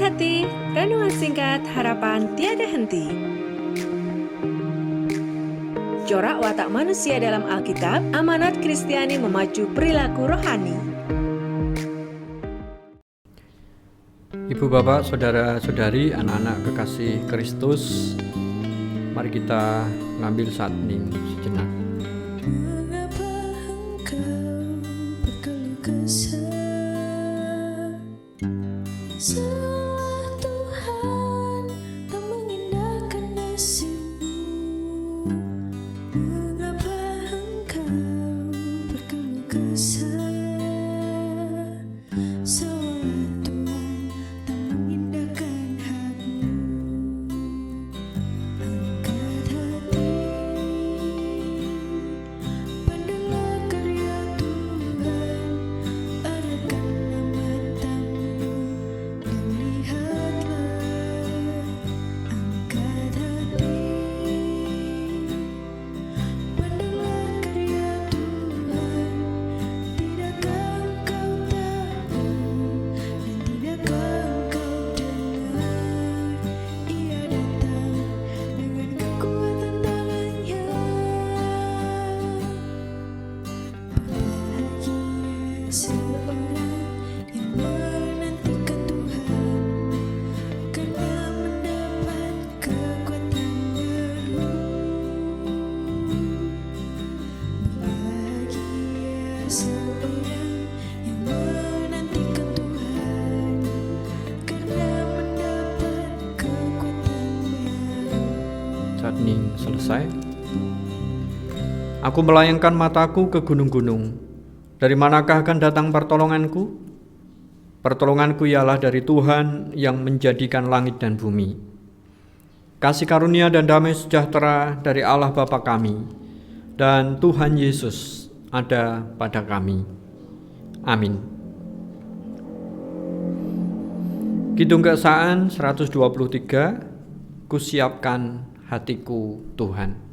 hati, renungan singkat harapan tiada henti. Corak watak manusia dalam Alkitab, amanat Kristiani memacu perilaku rohani. Ibu, Bapak, Saudara-saudari, anak-anak kekasih Kristus, mari kita ngambil saat hening sejenak. Mengapa engkau berkeluh kesah? Salah Tuhan tak mengindahkan nasibmu. Mengapa engkau berkeluh kesah? Salah Tuhan tak mengindahkan hakmu. Angkat hati, pandanglah karya Tuhan, arahkanlah matamu dan lihatlah. Angkat hati, pandanglah karya Tuhan, tidakkah engkau tahu dan tidakkah engkau dengar, Ia datang dengan kekuatan tangannya. Bahagia seorang yang menantikan Tuhan, karena mendapat kekuatan baru. Bahagia seorang yang menantikan Tuhan, karena mendapat kekuatan baru. Saat hening selesai. Aku melayangkan mataku ke gunung-gunung. Dari manakah akan datang pertolonganku? Pertolonganku ialah dari Tuhan yang menjadikan langit dan bumi. Kasih karunia dan damai sejahtera dari Allah Bapa kami dan Tuhan Yesus ada pada kami. Amin. Kidung Keesaan 123, Kusiapkan hatiku Tuhan.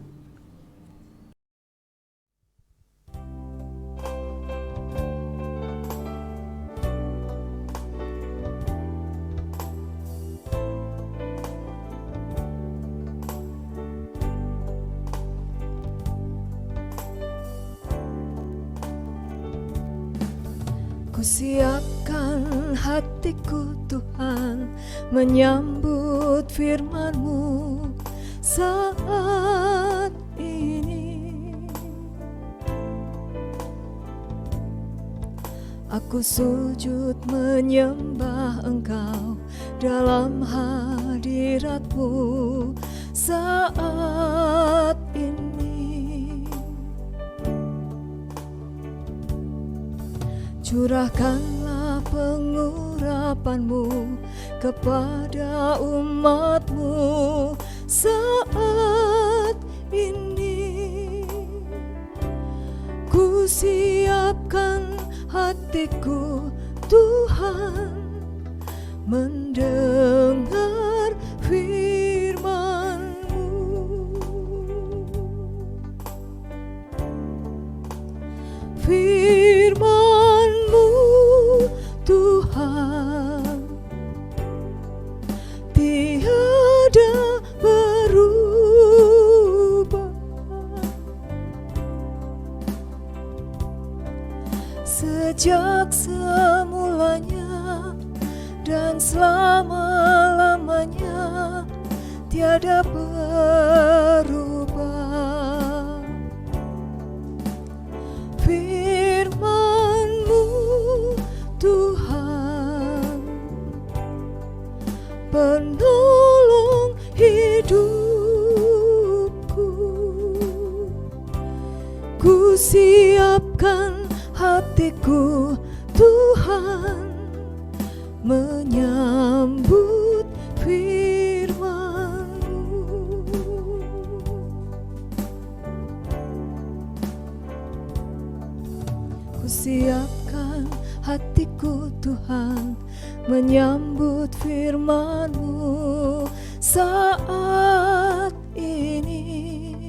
Kusiapkan hatiku Tuhan, menyambut firman-Mu saat ini. Aku sujud menyembah Engkau dalam hadirat-Mu saat ini. Curahkanlah pengurapan-Mu kepada umat-Mu saat ini. Kusiapkan hatiku Tuhan, mendengar firman-Mu. Firman-Mu Tuhan tiada berubah. Sejak semulanya dan selama-lamanya tiada berubah. Firman-Mu Tuhan, penolong hidupku. Kusiapkan hatiku Tuhan, menyambut firman-Mu. Kusiapkan hatiku Tuhan, menyambut firman-Mu saat ini.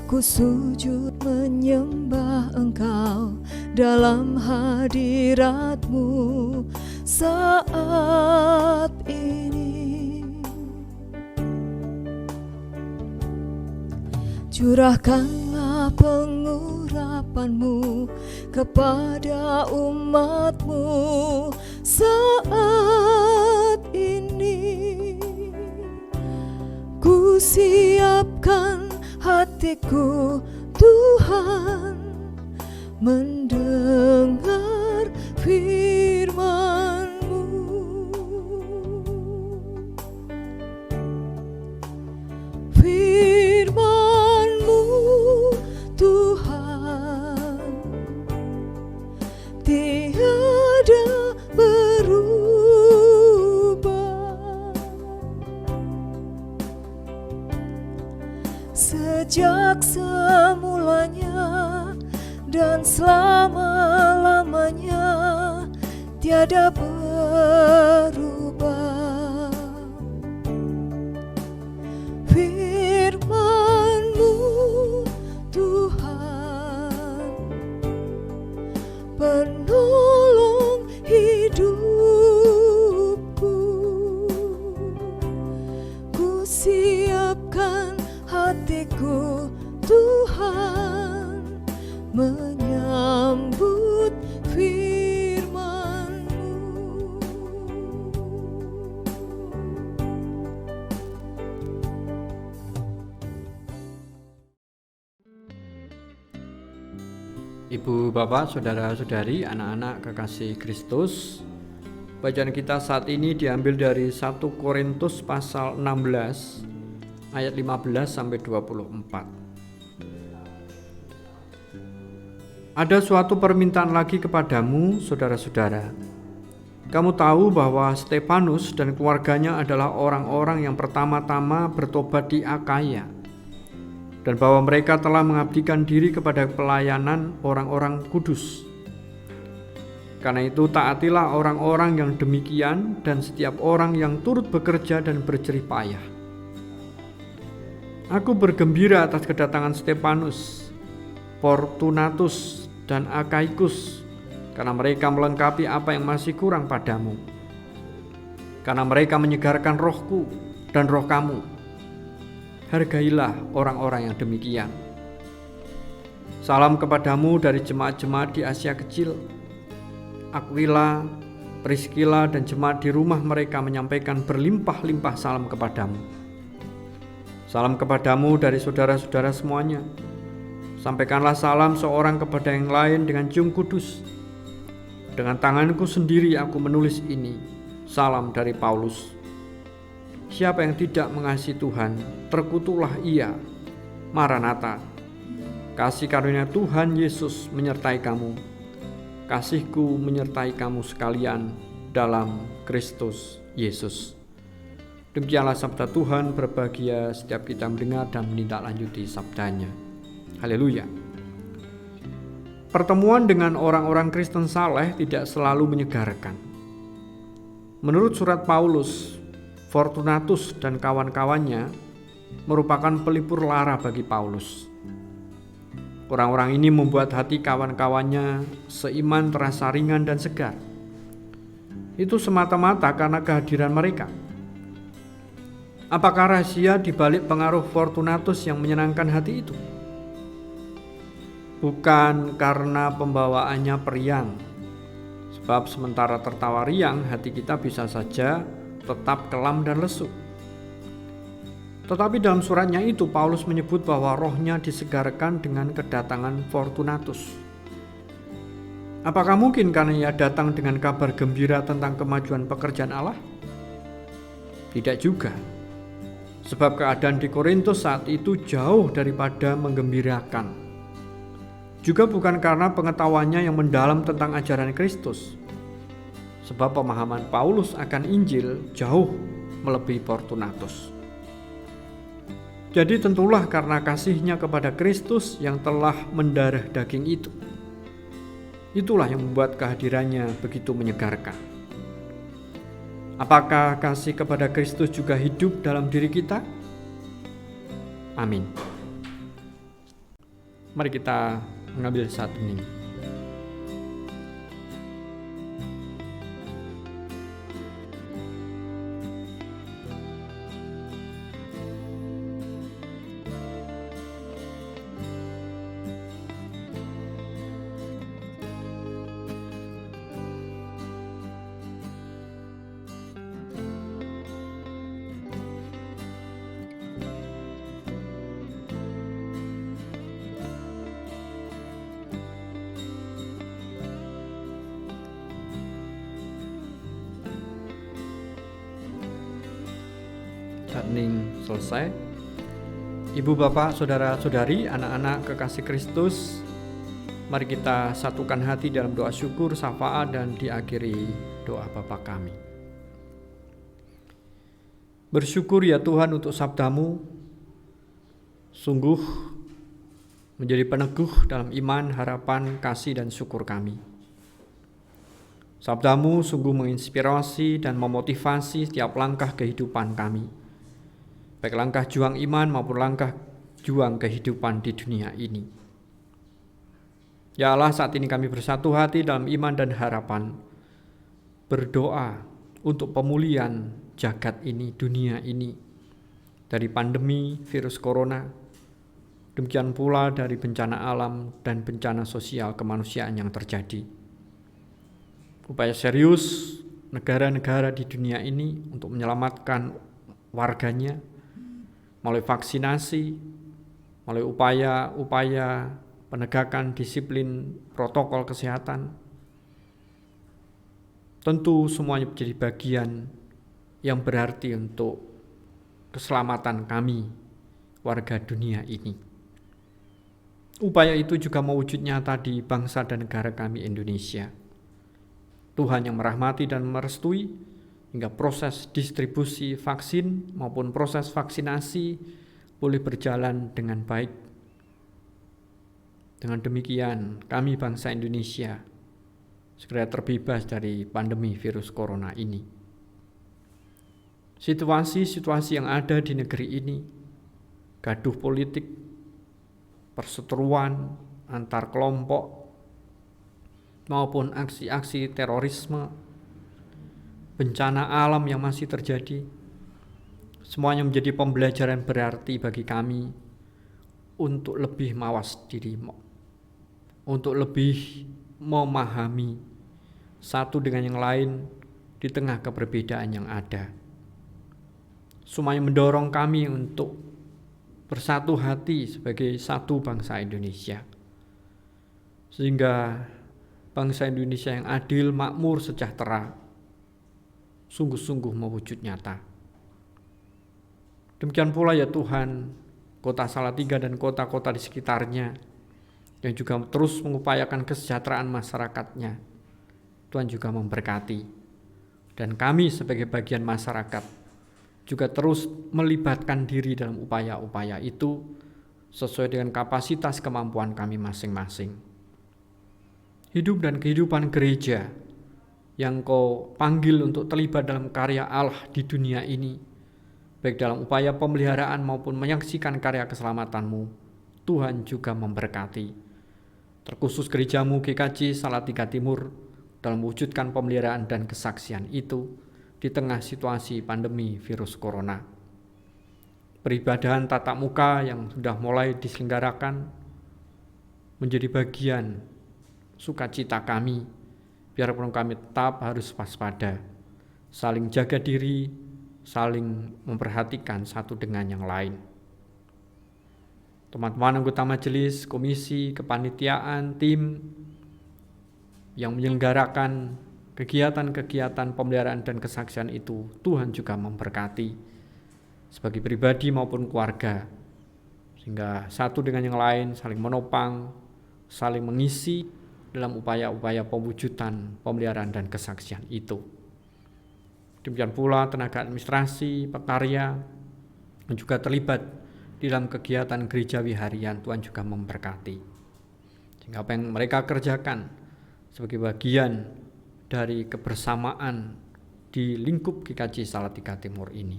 Ku sujud menyembah Engkau dalam hadirat-Mu saat ini. Curahkanlah pengurapan-Mu kepada umat-Mu saat ini. Ku siapkan hatiku, Tuhan, mendengar firman-Mu. Firman-Mu, Tuhan, tiada berubah. Sejak semulanya dan selama-lamanya tiada berubah. Firman-Mu, Tuhan, penolong hidupku. Ku siapkan hatiku, Tuhan, menyambut firman-Mu. Ibu, Bapak, Saudara-saudari, anak-anak kekasih Kristus, bacaan kita saat ini diambil dari 1 Korintus pasal 16 ayat 15 sampai 24. Ada suatu permintaan lagi kepadamu, saudara-saudara. Kamu tahu bahwa Stefanus dan keluarganya adalah orang-orang yang pertama-tama bertobat di Akaya, dan bahwa mereka telah mengabdikan diri kepada pelayanan orang-orang kudus. Karena itu taatilah orang-orang yang demikian dan setiap orang yang turut bekerja dan berjerih payah. Aku bergembira atas kedatangan Stefanus, Fortunatus, dan Akaikus, karena mereka melengkapi apa yang masih kurang padamu. Karena mereka menyegarkan rohku dan roh kamu. Hargailah orang-orang yang demikian. Salam kepadamu dari jemaat-jemaat di Asia Kecil. Aquila, Priscilla, dan jemaat di rumah mereka menyampaikan berlimpah-limpah salam kepadamu. Salam kepadamu dari saudara-saudara semuanya. Sampaikanlah salam seorang kepada yang lain dengan cium kudus. Dengan tanganku sendiri aku menulis ini. Salam dari Paulus. Siapa yang tidak mengasihi Tuhan, terkutuklah ia. Maranatha. Kasih karunia Tuhan Yesus menyertai kamu. Kasihku menyertai kamu sekalian dalam Kristus Yesus. Demikianlah sabda Tuhan, berbahagia setiap kita mendengar dan menindaklanjuti sabdanya. Haleluya. Pertemuan dengan orang-orang Kristen saleh tidak selalu menyegarkan. Menurut surat Paulus, Fortunatus dan kawan-kawannya merupakan pelipur lara bagi Paulus. Orang-orang ini membuat hati kawan-kawannya seiman terasa ringan dan segar. Itu semata-mata karena kehadiran mereka. Apakah rahasia di balik pengaruh Fortunatus yang menyenangkan hati itu? Bukan karena pembawaannya periang, sebab sementara tertawa riang, hati kita bisa saja tetap kelam dan lesu. Tetapi dalam suratnya itu Paulus menyebut bahwa rohnya disegarkan dengan kedatangan Fortunatus. Apakah mungkin karena ia datang dengan kabar gembira tentang kemajuan pekerjaan Allah? Tidak juga. Sebab keadaan di Korintus saat itu jauh daripada menggembirakan. Juga bukan karena pengetahuannya yang mendalam tentang ajaran Kristus. Sebab pemahaman Paulus akan Injil jauh melebihi Fortunatus. Jadi tentulah karena kasihnya kepada Kristus yang telah mendarah daging itu. Itulah yang membuat kehadirannya begitu menyegarkan. Apakah kasih kepada Kristus juga hidup dalam diri kita? Amin. Mari kita mengambil saat ini. Hening selesai. Ibu, bapak, saudara-saudari, anak-anak kekasih Kristus, mari kita satukan hati dalam doa syukur, syafaat, dan diakhiri doa Bapa kami. Bersyukur ya Tuhan untuk sabdamu, sungguh menjadi peneguh dalam iman, harapan, kasih, dan syukur kami. Sabdamu sungguh menginspirasi dan memotivasi setiap langkah kehidupan kami, baik langkah juang iman maupun langkah juang kehidupan di dunia ini. Ya Allah, saat ini kami bersatu hati dalam iman dan harapan, berdoa untuk pemulihan jagat ini, dunia ini, dari pandemi virus corona, demikian pula dari bencana alam dan bencana sosial kemanusiaan yang terjadi. Upaya serius negara-negara di dunia ini untuk menyelamatkan warganya, melalui vaksinasi, melalui upaya-upaya penegakan disiplin protokol kesehatan. Tentu semuanya menjadi bagian yang berarti untuk keselamatan kami, warga dunia ini. Upaya itu juga mewujud nyata di bangsa dan negara kami Indonesia. Tuhan yang merahmati dan merestui, hingga proses distribusi vaksin maupun proses vaksinasi boleh berjalan dengan baik. Dengan demikian, kami bangsa Indonesia segera terbebas dari pandemi virus corona ini. Situasi-situasi yang ada di negeri ini, gaduh politik, perseteruan antar kelompok, maupun aksi-aksi terorisme, bencana alam yang masih terjadi, semuanya menjadi pembelajaran berarti bagi kami untuk lebih mawas diri, untuk lebih memahami satu dengan yang lain di tengah keberbedaan yang ada. Semuanya mendorong kami untuk bersatu hati sebagai satu bangsa Indonesia, sehingga bangsa Indonesia yang adil, makmur, sejahtera sungguh-sungguh mewujud nyata. Demikian pula ya Tuhan, kota Salatiga dan kota-kota di sekitarnya yang juga terus mengupayakan kesejahteraan masyarakatnya, Tuhan juga memberkati. Dan kami sebagai bagian masyarakat juga terus melibatkan diri dalam upaya-upaya itu sesuai dengan kapasitas kemampuan kami masing-masing. Hidup dan kehidupan gereja yang Kau panggil untuk terlibat dalam karya Allah di dunia ini, baik dalam upaya pemeliharaan maupun menyaksikan karya keselamatan-Mu, Tuhan juga memberkati. Terkhusus gereja-Mu GKJ Salatiga Timur dalam mewujudkan pemeliharaan dan kesaksian itu di tengah situasi pandemi virus corona. Peribadahan tatap muka yang sudah mulai diselenggarakan menjadi bagian sukacita kami, biarpun kami tetap harus waspada, saling jaga diri, saling memperhatikan satu dengan yang lain. Teman-teman anggota majelis, komisi, kepanitiaan, tim yang menyelenggarakan kegiatan-kegiatan pemeliharaan dan kesaksian itu, Tuhan juga memberkati sebagai pribadi maupun keluarga, sehingga satu dengan yang lain saling menopang, saling mengisi dalam upaya-upaya pewujudan pemeliharaan dan kesaksian itu. Demikian pula tenaga administrasi, pekarya yang juga terlibat di dalam kegiatan gerejawi harian, Tuhan juga memberkati. Sehingga apa yang mereka kerjakan sebagai bagian dari kebersamaan di lingkup GKJ Salatiga Timur ini,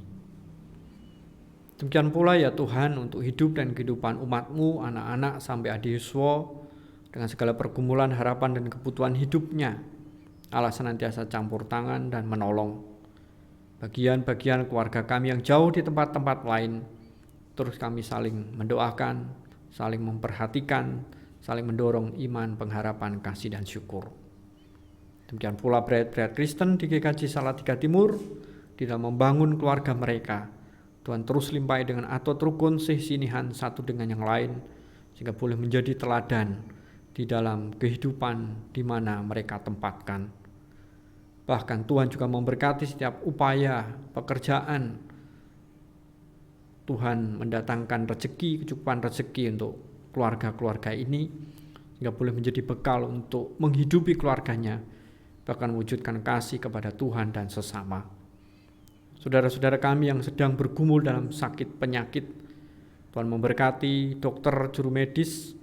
Demikian pula ya Tuhan untuk hidup dan kehidupan umat-Mu, anak-anak sampai Adi Yuswo, dengan segala pergumulan, harapan, dan kebutuhan hidupnya. Allah senantiasa campur tangan dan menolong. Bagian-bagian keluarga kami yang jauh di tempat-tempat lain, terus kami saling mendoakan, saling memperhatikan, saling mendorong iman, pengharapan, kasih, dan syukur. Demikian pula brayat-brayat Kristen di GKJ Salatiga Timur, di dalam membangun keluarga mereka. Tuhan terus limpahi dengan atot rukun sehsinihan satu dengan yang lain, sehingga boleh menjadi teladan di dalam kehidupan di mana mereka tempatkan. Bahkan Tuhan juga memberkati setiap upaya pekerjaan. Tuhan mendatangkan rezeki, kecukupan rezeki untuk keluarga-keluarga ini, sehingga boleh menjadi bekal untuk menghidupi keluarganya, bahkan mewujudkan kasih kepada Tuhan dan sesama. Saudara-saudara kami yang sedang bergumul dalam sakit penyakit, Tuhan memberkati dokter juru medis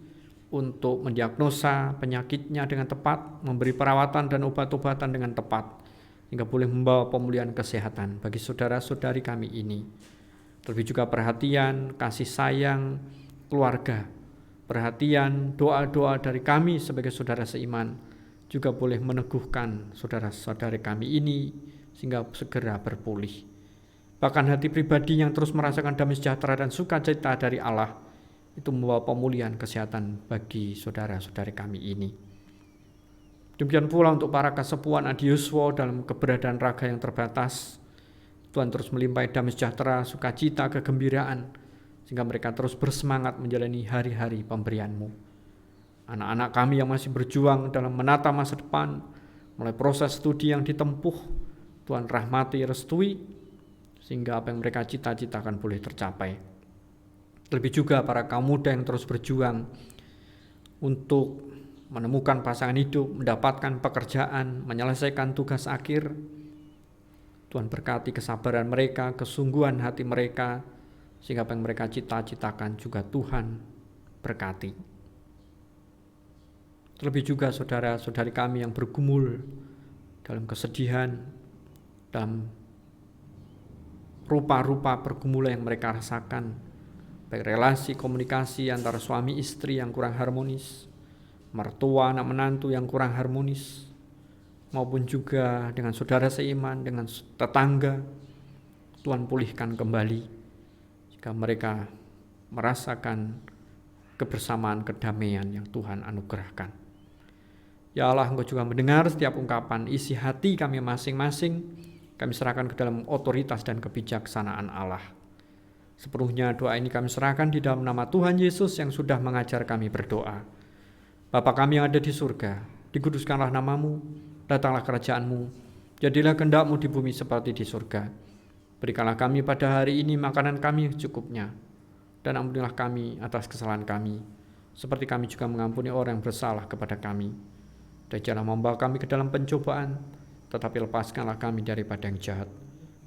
untuk mendiagnosa penyakitnya dengan tepat, memberi perawatan dan obat-obatan dengan tepat, hingga boleh membawa pemulihan kesehatan bagi saudara-saudari kami ini. Terlebih juga perhatian, kasih sayang, keluarga, perhatian, doa-doa dari kami sebagai saudara seiman, juga boleh meneguhkan saudara-saudari kami ini, sehingga segera berpulih. Bahkan hati pribadi yang terus merasakan damai sejahtera dan sukacita dari Allah, itu membawa pemulihan kesehatan bagi saudara-saudari kami ini. Demikian pula untuk para kesepuhan Adi Yuswo dalam keberadaan raga yang terbatas, Tuhan terus melimpahi damai sejahtera, sukacita, kegembiraan, sehingga mereka terus bersemangat menjalani hari-hari pemberian-Mu. Anak-anak kami yang masih berjuang dalam menata masa depan, mulai proses studi yang ditempuh, Tuhan rahmati, restui, sehingga apa yang mereka cita-citakan boleh tercapai. Lebih juga para kaum muda yang terus berjuang untuk menemukan pasangan hidup, mendapatkan pekerjaan, menyelesaikan tugas akhir. Tuhan berkati kesabaran mereka, kesungguhan hati mereka, sehingga apa yang mereka cita-citakan juga Tuhan berkati. Terlebih juga saudara-saudari kami yang bergumul dalam kesedihan, dalam rupa-rupa pergumulan yang mereka rasakan, baik relasi komunikasi antara suami istri yang kurang harmonis, mertua anak menantu yang kurang harmonis, maupun juga dengan saudara seiman, dengan tetangga. Tuhan pulihkan kembali jika mereka merasakan kebersamaan, kedamaian yang Tuhan anugerahkan. Ya Allah, Engkau juga mendengar setiap ungkapan isi hati kami masing-masing. Kami serahkan ke dalam otoritas dan kebijaksanaan Allah. Sepenuhnya doa ini kami serahkan di dalam nama Tuhan Yesus yang sudah mengajar kami berdoa. Bapa kami yang ada di surga, dikuduskanlah nama-Mu, datanglah kerajaan-Mu, jadilah kehendak-Mu di bumi seperti di surga. Berikanlah kami pada hari ini makanan kami secukupnya, dan ampunilah kami atas kesalahan kami, seperti kami juga mengampuni orang yang bersalah kepada kami. Dan jangan membawa kami ke dalam pencobaan, tetapi lepaskanlah kami daripada yang jahat,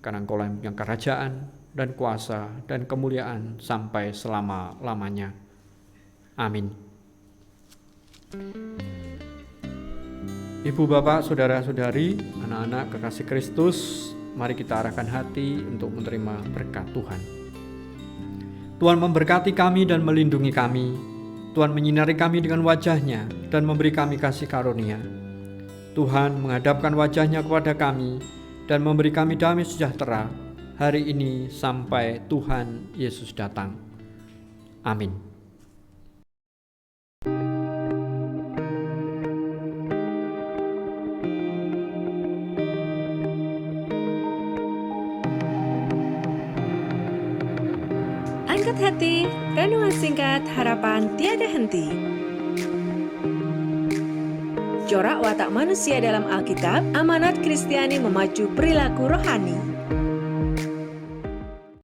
karena Engkau lah yang kerajaan dan kuasa dan kemuliaan sampai selama-lamanya. Amin. Ibu, bapak, saudara-saudari, anak-anak kekasih Kristus, mari kita arahkan hati untuk menerima berkat Tuhan. Tuhan memberkati kami dan melindungi kami. Tuhan menyinari kami dengan wajah-Nya dan memberi kami kasih karunia. Tuhan menghadapkan wajah-Nya kepada kami dan memberi kami damai sejahtera hari ini sampai Tuhan Yesus datang. Amin. Angkat hati, renungan singkat harapan tiada henti. Corak watak manusia dalam Alkitab, amanat Kristiani memacu perilaku rohani.